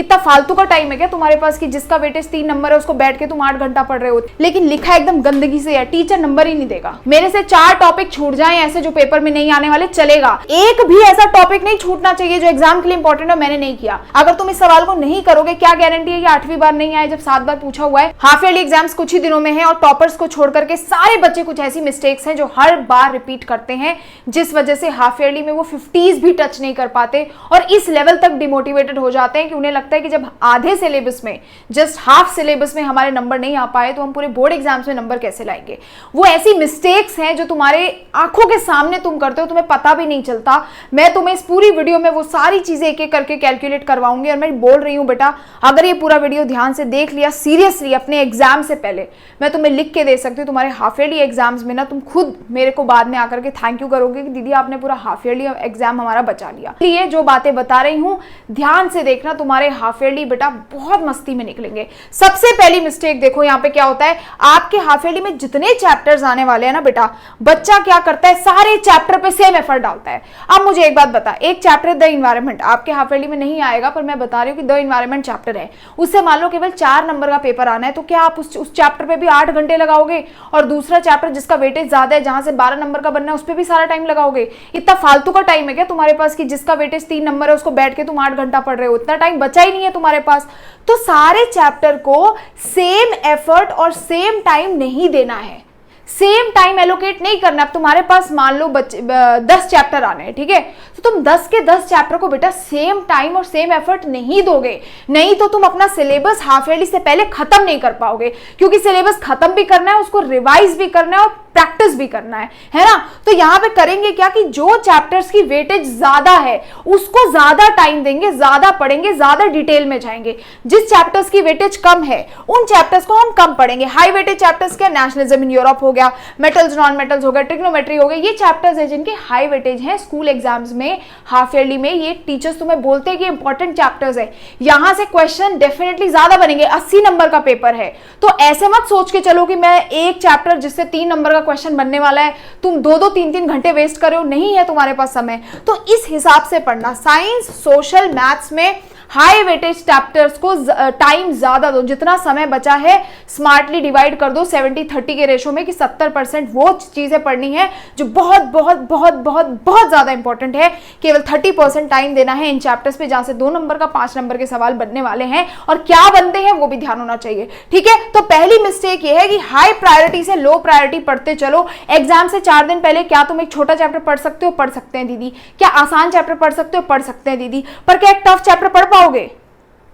इतना फालतू का टाइम है क्या तुम्हारे पास कि जिसका वेटेज 3 नंबर है उसको बैठ के तुम 8 घंटा पढ़ रहे हो? लेकिन लिखा एकदम गंदगी से है, टीचर नंबर ही नहीं देगा। मेरे से 4 टॉपिक छूट जाएं ऐसे जो पेपर में नहीं आने वाले, चलेगा। एक भी ऐसा टॉपिक नहीं छूटना चाहिए जो एग्जाम के लिए इंपॉर्टेंट है। मैंने नहीं किया। अगर तुम इस सवाल को नहीं करोगे, क्या गारंटी है कि 8वीं बार नहीं आए जब 7 बार पूछा हुआ है। हाफ ईयरली एग्जाम्स कुछ ही दिनों में है और टॉपर्स को छोड़ करके सारे बच्चे कुछ ऐसी मिस्टेक्स हैं जो हर बार रिपीट करते हैं, जिस वजह से हाफ ईयरली में वो 50s भी टच नहीं कर पाते और इस लेवल तक डिमोटिवेटेड हो जाते हैं कि उन्हें लगता है कि जब आधे सिलेबस में, जस्ट हाफ सिलेबस में हमारे नंबर नहीं आ पाए तो हम पूरे बोर्ड एग्जाम्स में नंबर कैसे लाएंगे। वो ऐसी मिस्टेक्स हैं जो तुम्हारे आंखों के सामने तुम करते हो, तुम्हें पता भी नहीं चलता। मैं तुम्हें इस पूरी वीडियो में वो सारी चीजें एक एक करके कैलकुलेट करवाऊंगी और मैं बोल रही हूं बेटा, अगर ये पूरा वीडियो ध्यान से देख लिया सीरियसली अपने एग्जाम से पहले, मैं तुम्हें लिख के दे सकती हूँ तुम्हारे हाफ ईयरली एग्जाम्स में ना तुम खुद मेरे को बाद में आकर के थैंक यू करोगे कि दीदी आपने पूरा हाफ ईयरली एग्जाम हमारा बचा लिया। ये जो बातें बता रही हूँ ध्यान से देखना, तुम्हारे हाफ ईयरली बेटा बहुत मस्ती में निकलेंगे। सबसे पहली मिस्टेक देखो यहाँ पे क्या होता है, आपके हाफ ईयरली में जितने चैप्टर्स आने वाले हैं ना बेटा, बच्चा क्या करता है, सारे चैप्टर पे सेम एफर्ट डालता है। अब मुझे एक बात बता, एक चैप्टर द इन्वायरमेंट आपके हाफ ईयरली में नहीं आएगा, पर मैं बता रही हूँ कि द इन्वायरमेंट चैप्टर है, उससे मान लो केवल 4 नंबर का पेपर आना है, तो क्या आप उस चैप्टर पे भी 8 घंटे लगाओगे? और दूसरा चैप्टर जिसका वेटेज ज्यादा है, जहां से 12 नंबर का बनना है, उस पर भी सारा टाइम लगाओगे? इतना फालतू का टाइम है क्या तुम्हारे पास कि जिसका वेटेज 3 नंबर है उसको बैठ के तुम 8 घंटा पढ़ रहे हो? इतना टाइम बचा ही नहीं है तुम्हारे पास। तो सारे चैप्टर को सेम एफर्ट और सेम टाइम नहीं देना है, सेम टाइम एलोकेट नहीं करना। अब तुम्हारे पास मान लो 10 चैप्टर आने हैं, ठीक है, तो तुम 10 के 10 चैप्टर को बेटा सेम टाइम और सेम एफर्ट नहीं दोगे, नहीं तो तुम अपना सिलेबस हाफ ईयरली से पहले खत्म नहीं कर पाओगे, क्योंकि सिलेबस खत्म भी करना है, उसको रिवाइज भी करना है और प्रैक्टिस भी करना है ना। तो यहां पे करेंगे क्या कि जो चैप्टर्स की वेटेज ज्यादा है उसको ज्यादा टाइम देंगे, ज्यादा पढ़ेंगे, ज्यादा डिटेल में जाएंगे। जिस चैप्टर्स की वेटेज कम है उन चैप्टर्स को हम कम पढ़ेंगे। हाई वेटेज चैप्टर्स क्या, नेशनलिज्म इन यूरोप हो गया, मेटल्स नॉन मेटल्स हो गया, ट्रिग्नोमेट्री हो गया, ये चैप्टर्स है जिनके हाई वेटेज है। स्कूल एग्जाम्स में हाफ ईयरली में ये टीचर्स तुम्हें बोलते हैं कि इंपॉर्टेंट चैप्टर्स है, यहां से क्वेश्चन डेफिनेटली ज्यादा बनेंगे। 80 नंबर का पेपर है, तो ऐसे मत सोच के चलो कि मैं एक चैप्टर जिससे 3 नंबर क्वेश्चन बनने वाला है, तुम 2-2 3-3 घंटे वेस्ट कर रहे हो, नहीं है तुम्हारे पास समय। तो इस हिसाब से पढ़ना। साइंस, सोशल, मैथ्स में हाई वेटेज चैप्टर्स को टाइम ज्यादा दो, जितना समय बचा है स्मार्टली डिवाइड कर दो 70-30 के रेशो में, कि 70% वो चीजें पढ़नी है जो बहुत बहुत बहुत बहुत बहुत ज्यादा इंपॉर्टेंट है। केवल 30% टाइम देना है इन चैप्टर्स पे जहां से 2 नंबर का 5 नंबर के सवाल बनने वाले हैं, और क्या बनते हैं वो भी ध्यान होना चाहिए, ठीक है। तो पहली मिस्टेक ये है कि हाई प्रायोरिटी से लो प्रायोरिटी पढ़ते चलो। एग्जाम से 4 दिन पहले क्या तुम एक छोटा चैप्टर पढ़ सकते हो? पढ़ सकते हैं दीदी। क्या आसान चैप्टर पढ़ सकते हो? पढ़ सकते हैं दीदी। पर क्या एक टफ चैप्टर पढ़ पाओगे?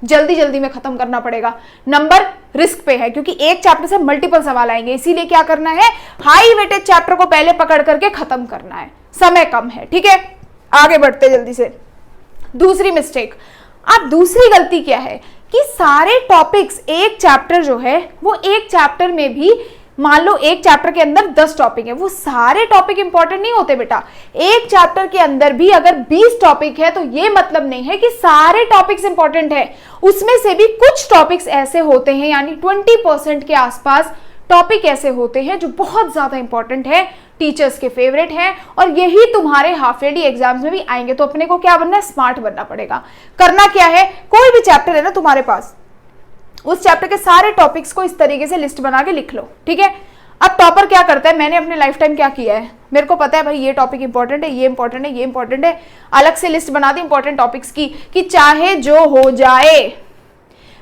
जल्दी जल्दी में खत्म करना पड़ेगा। नंबर रिस्क पे है, क्योंकि एक चैप्टर से मल्टीपल सवाल आएंगे, इसीलिए क्या करना है, हाई वेटेज चैप्टर को पहले पकड़ करके खत्म करना है, समय कम है, ठीक है। आगे बढ़ते जल्दी से। दूसरी मिस्टेक, अब दूसरी गलती क्या है कि सारे टॉपिक्स, एक चैप्टर जो है वो एक चैप्टर में भी मान लो एक चैप्टर के अंदर 10 टॉपिक है, वो सारे टॉपिक इंपॉर्टेंट नहीं होते बेटा। एक चैप्टर के अंदर भी अगर 20 टॉपिक है तो ये मतलब नहीं है कि सारे टॉपिक्स इंपॉर्टेंट है, उसमें से भी कुछ टॉपिक्स ऐसे होते हैं, यानी 20% के आसपास टॉपिक ऐसे होते हैं जो बहुत ज्यादा इंपॉर्टेंट है, टीचर्स के फेवरेट हैं, और यही तुम्हारे हाफ ईयरली एग्जाम्स में भी आएंगे। तो अपने को क्या बनना है, स्मार्ट बनना पड़ेगा। करना क्या है, कोई भी चैप्टर है ना तुम्हारे पास, उस चैप्टर के सारे टॉपिक्स को इस तरीके से लिस्ट बना के लिख लो, ठीक है। अब टॉपर क्या करता है, मैंने अपने लाइफ टाइम क्या किया है, मेरे को पता है भाई ये टॉपिक इंपॉर्टेंट है, ये इंपॉर्टेंट है, ये इंपॉर्टेंट है, अलग से लिस्ट बना दी इंपॉर्टेंट टॉपिक्स की, कि चाहे जो हो जाए,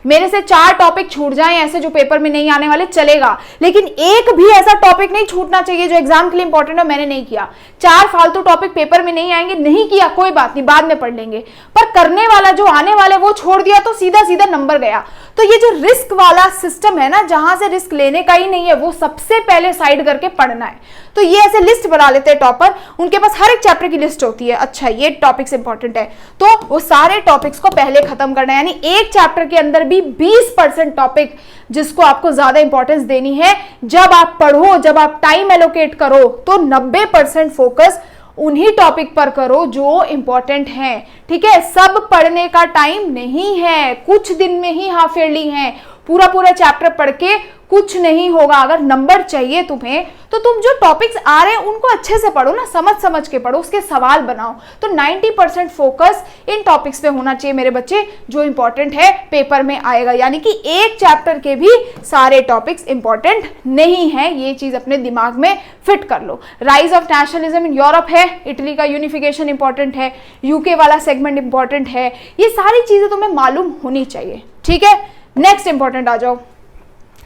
मेरे से 4 टॉपिक छूट जाएं ऐसे जो पेपर में नहीं आने वाले, चलेगा, लेकिन एक भी ऐसा टॉपिक नहीं छूटना चाहिए जो एग्जाम के लिए इंपॉर्टेंट है। मैंने नहीं किया, 4 फालतू टॉपिक पेपर में नहीं आएंगे, नहीं किया, कोई बात नहीं, बाद में पढ़ लेंगे, पर करने वाला जो आने वाले वो छोड़ दिया तो सीधा सीधा नंबर गया। तो ये जो रिस्क वाला सिस्टम है ना, जहां से रिस्क लेने का ही नहीं है, वो सबसे पहले साइड करके पढ़ना है। तो ये ऐसे लिस्ट बना लेते हैं टॉपर, उनके पास हर एक चैप्टर की लिस्ट होती है, अच्छा ये टॉपिक्स इंपॉर्टेंट है, तो वो सारे टॉपिक्स को पहले खत्म करना है। यानी एक चैप्टर के अंदर भी 20% टॉपिक जिसको आपको ज्यादा इंपॉर्टेंस देनी है, जब आप पढ़ो, जब आप टाइम एलोकेट करो, तो 90% फोकस उन्हीं टॉपिक पर करो जो इंपॉर्टेंट है, ठीक है। सब पढ़ने का टाइम नहीं है, कुछ दिन में ही हाफ ईयरली है, पूरा पूरा चैप्टर पढ़ के कुछ नहीं होगा। अगर नंबर चाहिए तुम्हें तो तुम जो टॉपिक्स आ रहे हैं उनको अच्छे से पढ़ो ना, समझ समझ के पढ़ो, उसके सवाल बनाओ। तो 90% फोकस इन टॉपिक्स पे होना चाहिए मेरे बच्चे, जो इंपॉर्टेंट है पेपर में आएगा। यानी कि एक चैप्टर के भी सारे टॉपिक्स इंपॉर्टेंट नहीं है, ये चीज अपने दिमाग में फिट कर लो। Rise of nationalism in Europe है, इटली का यूनिफिकेशन इंपॉर्टेंट है, यूके वाला सेगमेंट इंपॉर्टेंट है, ये सारी चीजें तुम्हें मालूम होनी चाहिए। ठीक है, नेक्स्ट इंपॉर्टेंट आ जाओ।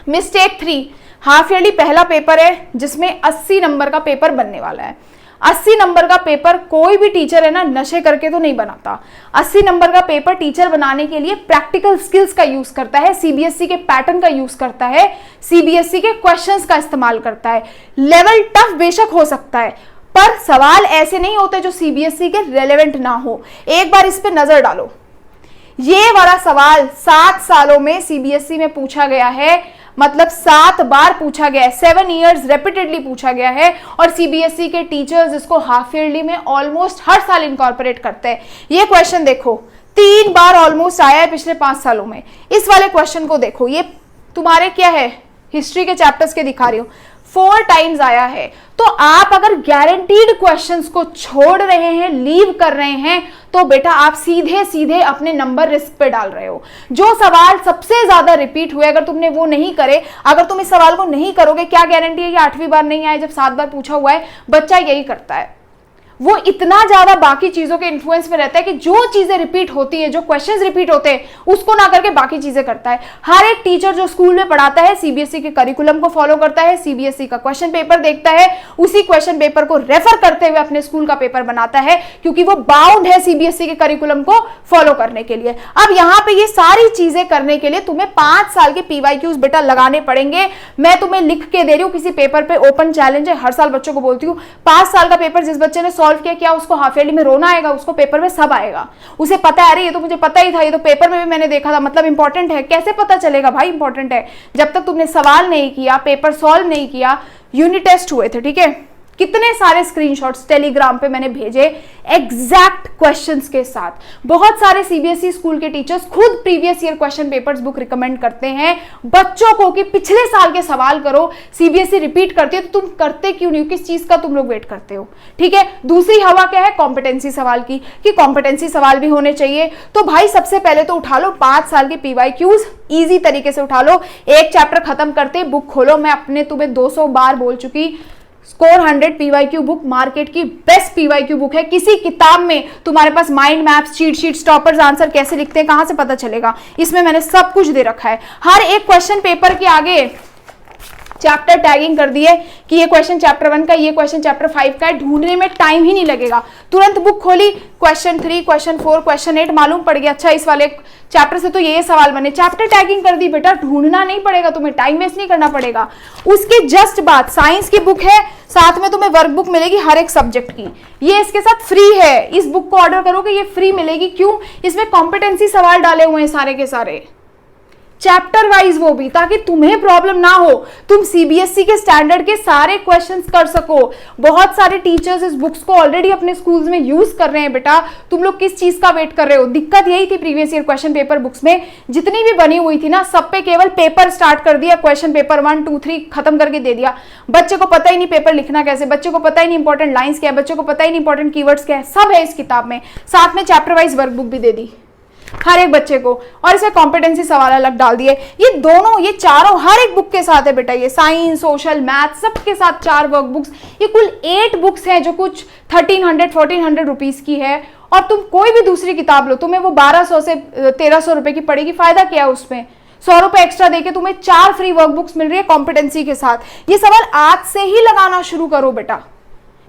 मिस्टेक 3, हाफ ईयरली पहला पेपर है जिसमें 80 नंबर का पेपर बनने वाला है। 80 नंबर का पेपर कोई भी टीचर है ना नशे करके तो नहीं बनाता। 80 नंबर का पेपर टीचर बनाने के लिए प्रैक्टिकल स्किल्स का यूज करता है, सीबीएसई के पैटर्न का यूज करता है, सीबीएसई के क्वेश्चंस का इस्तेमाल करता है। लेवल टफ बेशक हो सकता है पर सवाल ऐसे नहीं होते जो सीबीएसई के रेलेवेंट ना हो। एक बार इस पे नजर डालो, ये वाला सवाल 7 सालों में सीबीएसई में पूछा गया है, मतलब 7 बार पूछा गया है, 7 इयर्स रिपीटेडली पूछा गया है। और सीबीएसई के टीचर्स इसको हाफ ईयरली में ऑलमोस्ट हर साल इनकॉर्पोरेट करते हैं। ये क्वेश्चन देखो 3 बार ऑलमोस्ट आया है पिछले 5 सालों में। इस वाले क्वेश्चन को देखो, ये तुम्हारे क्या है, हिस्ट्री के चैप्टर्स के दिखा रही हूं, 4 टाइम्स आया है। तो आप अगर गारंटीड क्वेश्चंस को छोड़ रहे हैं, लीव कर रहे हैं, तो बेटा आप सीधे सीधे अपने नंबर रिस्क पे डाल रहे हो। जो सवाल सबसे ज्यादा रिपीट हुए अगर तुमने वो नहीं करे, अगर तुम इस सवाल को नहीं करोगे, क्या गारंटी है कि 8वीं बार नहीं आए जब 7 बार पूछा हुआ है। बच्चा यही करता है, वो इतना ज्यादा बाकी चीजों के इन्फ्लुएंस में रहता है कि जो चीजें रिपीट होती है, जो क्वेश्चंस रिपीट होते हैं, उसको ना करके बाकी चीजें करता है। हर एक टीचर जो स्कूल में पढ़ाता है सीबीएसई के करिकुलम को फॉलो करता है, सीबीएसई का क्वेश्चन पेपर देखता है, उसी क्वेश्चन पेपर को रेफर करते हुए अपने स्कूल का पेपर बनाता है, क्योंकि वो बाउंड है सीबीएसई के करिकुलम को फॉलो करने के लिए। अब यहाँ पे ये सारी चीजें करने के लिए तुम्हें 5 साल के पीवाईक्यूज बेटा लगाने पड़ेंगे। मैं तुम्हें लिख के दे रही हूँ, किसी पेपर पे ओपन चैलेंज है, हर साल बच्चों को बोलती हूँ 5 साल का पेपर जिस बच्चे ने सॉल्व किया, क्या उसको हाफ ईयरली में रोना आएगा? उसको पेपर में सब आएगा। उसे पता है, अरे ये तो मुझे पता ही था, ये तो पेपर में भी मैंने देखा था, मतलब इंपॉर्टेंट है। कैसे पता चलेगा भाई इंपॉर्टेंट है? जब तक तुमने सवाल नहीं किया, पेपर सॉल्व नहीं किया। यूनिट टेस्ट हुए थे, ठीक है, कितने सारे स्क्रीनशॉट्स टेलीग्राम पे मैंने भेजे एग्जैक्ट क्वेश्चंस के साथ। बहुत सारे सीबीएसई स्कूल के टीचर्स खुद previous year question papers book recommend करते हैं बच्चों को कि पिछले साल के सवाल करो। सीबीएसई रिपीट करती है तो तुम करते क्यों नहीं हो? किस चीज का तुम लोग वेट करते हो? ठीक है, दूसरी हवा क्या है? कॉम्पिटेंसी सवाल की, कि कॉम्पिटेंसी सवाल भी होने चाहिए। तो भाई सबसे पहले तो उठा लो 5 साल के पीवाईक्यूज, इजी तरीके से उठा लो। एक चैप्टर खत्म करते बुक खोलो। मैं अपने तुम्हें 200 बार बोल चुकी, स्कोर 100 पीवाईक्यू बुक मार्केट की बेस्ट पीवाईक्यू बुक है। किसी किताब में तुम्हारे पास mind maps, cheat sheets, toppers answer कैसे लिखते हैं कहां से पता चलेगा? इसमें मैंने सब कुछ दे रखा है। हर एक क्वेश्चन पेपर के आगे चैप्टर टैगिंग कर दिए कि ये क्वेश्चन चैप्टर 1 का, ये क्वेश्चन चैप्टर 5 का है। ढूंढने में टाइम ही नहीं लगेगा, तुरंत बुक खोली, क्वेश्चन 3, क्वेश्चन 4, क्वेश्चन 8 मालूम पड़ गया, अच्छा इस वाले चैप्टर से तो ये सवाल बने, चैप्टर टैगिंग कर दी बेटा। ढूंढना नहीं पड़ेगा तुम्हें, टाइम वेस्ट नहीं करना पड़ेगा। उसके जस्ट बाद साइंस की बुक है, साथ में तुम्हें वर्क बुक मिलेगी हर एक सब्जेक्ट की, ये इसके साथ फ्री है। इस बुक को ऑर्डर करोगे ये फ्री मिलेगी। क्यों? इसमें कॉम्पिटेंसी सवाल डाले हुए हैं सारे के सारे, चैप्टर वाइज वो भी, ताकि तुम्हें प्रॉब्लम ना हो, तुम सीबीएसई के स्टैंडर्ड के सारे क्वेश्चंस कर सको। बहुत सारे टीचर्स इस बुक्स को ऑलरेडी अपने स्कूल्स में यूज कर रहे हैं बेटा। तुम लोग किस चीज का वेट कर रहे हो? दिक्कत यही थी previous year question paper books में, जितनी भी बनी हुई थी ना, सब पे केवल पेपर स्टार्ट कर दिया, क्वेश्चन पेपर 1, 2, 3 खत्म करके दे दिया। बच्चे को पता ही नहीं पेपर लिखना कैसे, बच्चे को पता ही नहीं इंपॉर्टेंट लाइंस क्या है, बच्चे को पता ही नहीं इंपॉर्टेंट कीवर्ड्स क्या है। सब है इस किताब में, साथ में चैप्टर वाइज वर्क बुक भी दे दी हर एक बच्चे को, और इसमें कॉम्पिटेंसी सवाल अलग डाल दिए। ये दोनों, ये चारों हर एक बुक के साथ है बेटा। ये साइंस, सोशल, मैथ सबके साथ 4 वर्क बुक्स, ये कुल 8 बुक्स हैं जो कुछ 1300-1400 रुपीज की है। और तुम कोई भी दूसरी किताब लो, तुम्हें वो 1200 से 1300 रुपए की पड़ेगी। फायदा क्या है उसमें? 100 रुपए एक्स्ट्रा देके तुम्हें 4 फ्री वर्क बुक्स मिल रही है कॉम्पिटेंसी के साथ। ये सवाल आज से ही लगाना शुरू करो बेटा।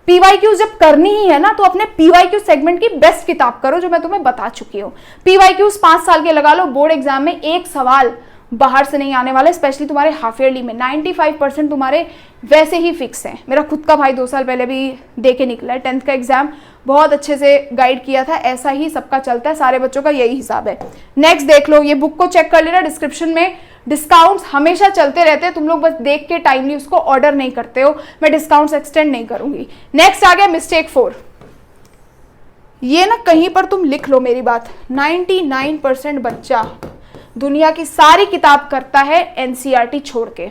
पीवाईक्यू जब करनी ही है ना, तो अपने पीवाईक्यू सेगमेंट की बेस्ट किताब करो, जो मैं तुम्हें बता चुकी हूँ। पीवाईक्यूज 5 साल के लगा लो, बोर्ड एग्जाम में एक सवाल बाहर से नहीं आने वाला, स्पेशली तुम्हारे हाफ ईयरली में 95% तुम्हारे वैसे ही फिक्स हैं। मेरा खुद का भाई 2 साल पहले भी दे के निकला है 10th का एग्जाम, बहुत अच्छे से गाइड किया था। ऐसा ही सबका चलता है, सारे बच्चों का यही हिसाब है। नेक्स्ट देख लो, ये बुक को चेक कर लेना, डिस्क्रिप्शन में डिस्काउंट्स हमेशा चलते रहते हैं, तुम लोग बस देख के टाइमली उसको ऑर्डर नहीं करते हो। मैं डिस्काउंट्स एक्सटेंड नहीं करूंगी। नेक्स्ट आ गया मिस्टेक 4। ये ना कहीं पर तुम लिख लो मेरी बात, 99% बच्चा दुनिया की सारी किताब करता है एनसीईआरटी छोड़ के।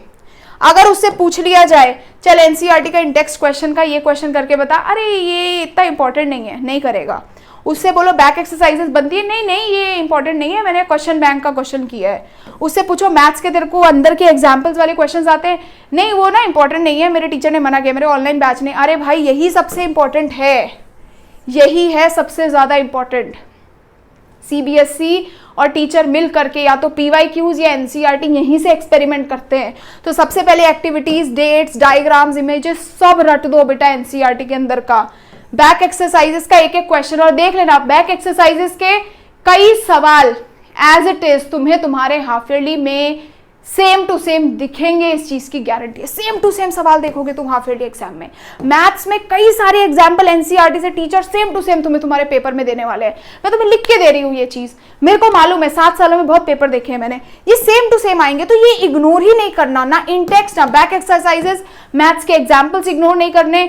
अगर उससे पूछ लिया जाए चल एनसीईआरटी का इंडेक्स क्वेश्चन का ये क्वेश्चन करके बता, अरे ये इतना इंपॉर्टेंट नहीं है, नहीं करेगा। उससे बोलो बैक एक्सरसाइजेस बनती है, नहीं नहीं ये इंपॉर्टेंट नहीं है, मैंने क्वेश्चन बैंक का क्वेश्चन किया है। उससे पूछो मैथ्स के तेरे को अंदर के एग्जाम्पल्स वाले क्वेश्चंस आते हैं, नहीं वो ना इंपॉर्टेंट नहीं है, मेरे टीचर ने मना किया, मेरे ऑनलाइन बैच ने। अरे भाई यही सबसे इंपॉर्टेंट है, यही है सबसे ज्यादा इंपॉर्टेंट। सीबीएसई और टीचर मिल करके या तो पीवाईक्यूज या एनसीईआरटी यहीं से एक्सपेरिमेंट करते हैं। तो सबसे पहले एक्टिविटीज, डेट्स, डायग्राम्स, इमेजेस सब रट दो बेटा एनसीईआरटी के अंदर का। बैक एक्सरसाइजेस का एक एक क्वेश्चन, और देख लेना बैक एक्सरसाइजेस के कई सवाल एज इट इज तुम्हें तुम्हारे हाफ ईयरली में सेम टू सेम दिखेंगे, इस चीज की गारंटी है। सेम टू सेम सवाल देखोगे तुम हाफ ईयरली एग्जाम में। मैथ्स में कई सारे एग्जाम्पल एनसीईआरटी से टीचर सेम टू सेम तुम्हें तुम्हारे पेपर में देने वाले हैं। मैं तुम्हें लिख के दे रही हूँ ये चीज, मेरे को मालूम है, 7 सालों में बहुत पेपर देखे हैं मैंने, ये सेम टू सेम आएंगे। तो ये इग्नोर ही नहीं करना, ना इंटेक्स ना बैक एक्सरसाइजेस, मैथ्स के एग्जाम्पल्स इग्नोर नहीं करने।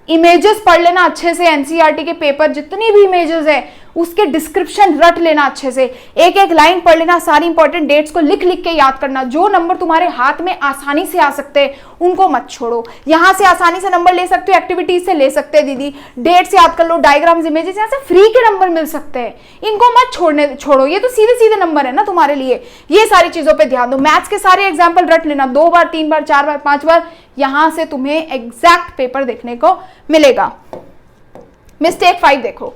इमेजेस पढ़ लेना अच्छे से, एनसीईआरटी के पेपर जितनी भी इमेजेस है उसके डिस्क्रिप्शन रट लेना अच्छे से, एक एक लाइन पढ़ लेना, सारी इंपॉर्टेंट डेट्स को लिख लिख के याद करना। जो नंबर तुम्हारे हाथ में आसानी से आ सकते हैं उनको मत छोड़ो। यहां से आसानी से नंबर ले सकते हो, एक्टिविटीज से ले सकते हैं दीदी, डेट्स याद कर लो, डायग्राम्स, इमेजेस, यहाँ से फ्री के नंबर मिल सकते हैं, इनको मत छोड़ो, ये तो सीधे सीधे नंबर है ना तुम्हारे लिए। ये सारी चीजों पर ध्यान दो। मैथ्स के सारे एग्जाम्पल रट लेना 2 बार 3 बार 4 बार 5 बार, यहां से तुम्हें एग्जैक्ट पेपर देखने को मिलेगा। मिस्टेक 5 देखो,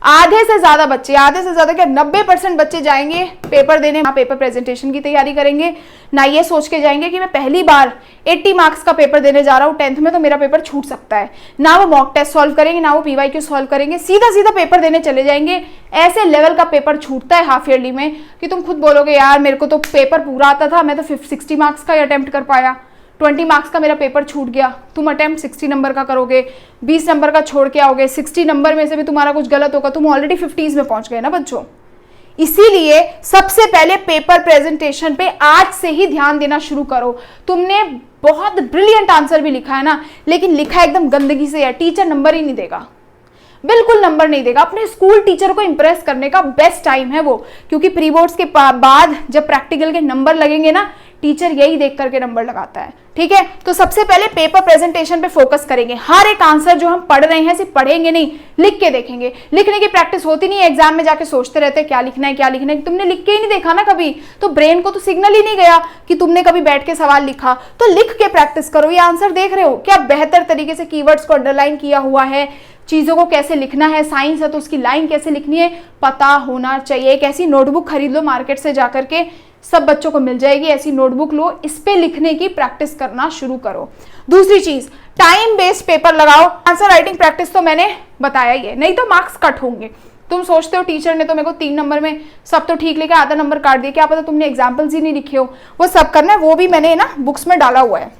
आधे से ज्यादा बच्चे, आधे से ज्यादा क्या 90% बच्चे जाएंगे पेपर देने, पेपर प्रेजेंटेशन की तैयारी करेंगे ना, ये सोच के जाएंगे कि मैं पहली बार 80 मार्क्स का पेपर देने जा रहा हूँ 10th में, तो मेरा पेपर छूट सकता है। ना वो मॉक टेस्ट सॉल्व करेंगे, ना वो पीवाईक्यू सॉल्व करेंगे, सीधा सीधा पेपर देने चले जाएंगे। ऐसे लेवल का पेपर छूटता है हाफ ईयरली में कि तुम खुद बोलोगे यार मेरे को तो पेपर पूरा आता था, मैं तो 60 मार्क्स का ही अटेम्प्ट कर पाया, 20 मार्क्स का मेरा पेपर छूट गया। तुम अटेम्प्ट 60 नंबर का करोगे, 20 नंबर का छोड़ के आओगे, 60 नंबर में से भी तुम्हारा कुछ गलत होगा, तुम ऑलरेडी 50s में पहुंच गए ना बच्चों। इसीलिए सबसे पहले पेपर प्रेजेंटेशन पे आज से ही ध्यान देना शुरू करो। तुमने बहुत ब्रिलियंट आंसर भी लिखा है ना, लेकिन लिखा एकदम गंदगी से है, टीचर नंबर ही नहीं देगा, बिल्कुल नंबर नहीं देगा। अपने स्कूल टीचर को इंप्रेस करने का बेस्ट टाइम है वो, क्योंकि प्री बोर्ड्स के बाद जब प्रैक्टिकल के नंबर लगेंगे ना, टीचर यही देख करके नंबर लगाता है। ठीक है, तो सबसे पहले पेपर प्रेजेंटेशन पे फोकस करेंगे। हर एक आंसर जो हम पढ़ रहे हैं सिर्फ पढ़ेंगे नहीं, लिख के देखेंगे। लिखने की प्रैक्टिस होती नहीं है, एग्जाम में जाके सोचते रहते हैं क्या लिखना है क्या लिखना है, तुमने लिख के ही नहीं देखा ना कभी, तो ब्रेन को तो सिग्नल ही नहीं गया कि तुमने कभी बैठ के सवाल लिखा। तो लिख के प्रैक्टिस करो। ये आंसर देख रहे हो क्या बेहतर तरीके से कीवर्ड्स को अंडरलाइन किया हुआ है, चीजों को कैसे लिखना है, साइंस है तो उसकी लाइन कैसे लिखनी है पता होना चाहिए। एक ऐसी नोटबुक खरीद लो मार्केट से जाकर के, सब बच्चों को मिल जाएगी, ऐसी नोटबुक लो, इस पे लिखने की प्रैक्टिस करना शुरू करो। दूसरी चीज, टाइम बेस्ड पेपर लगाओ। आंसर राइटिंग प्रैक्टिस तो मैंने बताया ही है, नहीं तो मार्क्स कट होंगे। तुम सोचते हो टीचर ने तो मेरे को 3 नंबर में सब तो ठीक लिखा, आधा नंबर काट दिया, क्या पता तुमने एग्जाम्पल्स ही नहीं लिखे हो। वो सब करना है, वो भी मैंने ना बुक्स में डाला हुआ है।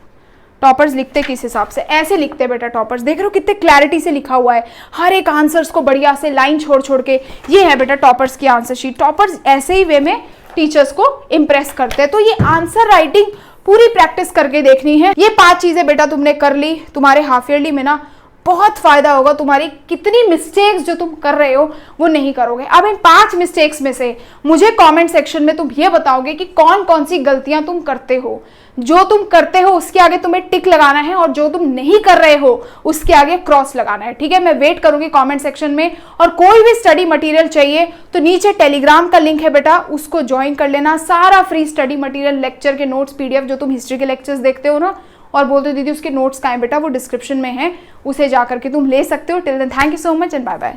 टॉपर्स लिखते किस हिसाब से, ऐसे लिखते बेटा टॉपर्स, देख रहे हो कितने क्लैरिटी से लिखा हुआ है, हर एक आंसर्स को बढ़िया से लाइन छोड़ छोड़ के। ये है बेटा टॉपर्स की आंसर शीट। टॉपर्स ऐसे ही वे में टीचर्स को इंप्रेस करते हैं। तो ये आंसर राइटिंग पूरी प्रैक्टिस करके देखनी है। ये 5 चीजें बेटा तुमने कर ली, तुम्हारे हाफ ईयरली में ना बहुत फायदा होगा। तुम्हारी कितनी मिस्टेक्स जो तुम कर रहे हो वो नहीं करोगे। अब इन 5 मिस्टेक्स में से मुझे कमेंट सेक्शन में तुम ये बताओगे कि कौन कौन सी गलतियां तुम करते हो। जो तुम करते हो उसके आगे तुम्हें टिक लगाना है, और जो तुम नहीं कर रहे हो उसके आगे क्रॉस लगाना है। ठीक है, मैं वेट करूंगी कमेंट सेक्शन में। और कोई भी स्टडी मटेरियल चाहिए तो नीचे टेलीग्राम का लिंक है बेटा, उसको ज्वाइन कर लेना। सारा फ्री स्टडी मटेरियल, लेक्चर के नोट्स, पीडीएफ, जो तुम हिस्ट्री के लेक्चर्स देखते हो ना और बोलते हो दीदी उसके नोट्स कहाँ हैं बेटा, वो डिस्क्रिप्शन में है, उसे जाकर के तुम ले सकते हो। Till then thank you so much and bye bye.